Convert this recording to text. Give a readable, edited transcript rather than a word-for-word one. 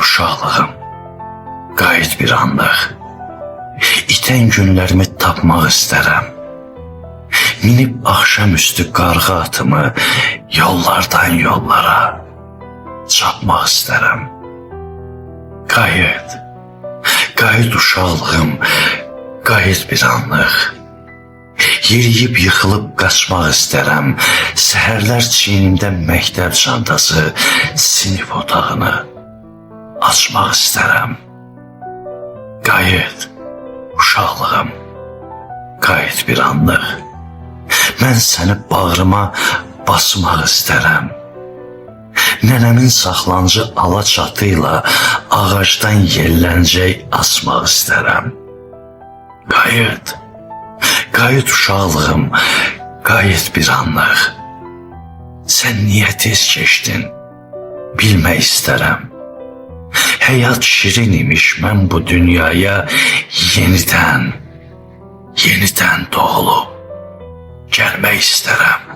uşaqlığım, qayıt bir anlıq. İtən günlərimi tapmaq istərəm. Minib axşamüstü qarğı atımı yollardan yollara çapmaq istərəm. Qayıt, qayıt uşaqlığım, qayıt bir anlıq. Yeriyib yıxılıb qaçmaq istərəm. Səhərlər çiynimdə məktəb çantası, sinif otağını açmaq istərəm. Qayıt, uşaqlığım, qayıt bir anlıq. Mən səni bağrıma basmaq istərəm. Nənəmin saxlancı ala çatıyla ağacdan yelləncək asmaq istərəm. Qayıt, qayıt uşaqlığım, qayıt bir anlıq. Sən niyə tez keçdin, bilmək istərəm. Həyat şirin imiş, mən bu dünyaya yenidən doğulub gəlmək istərəm.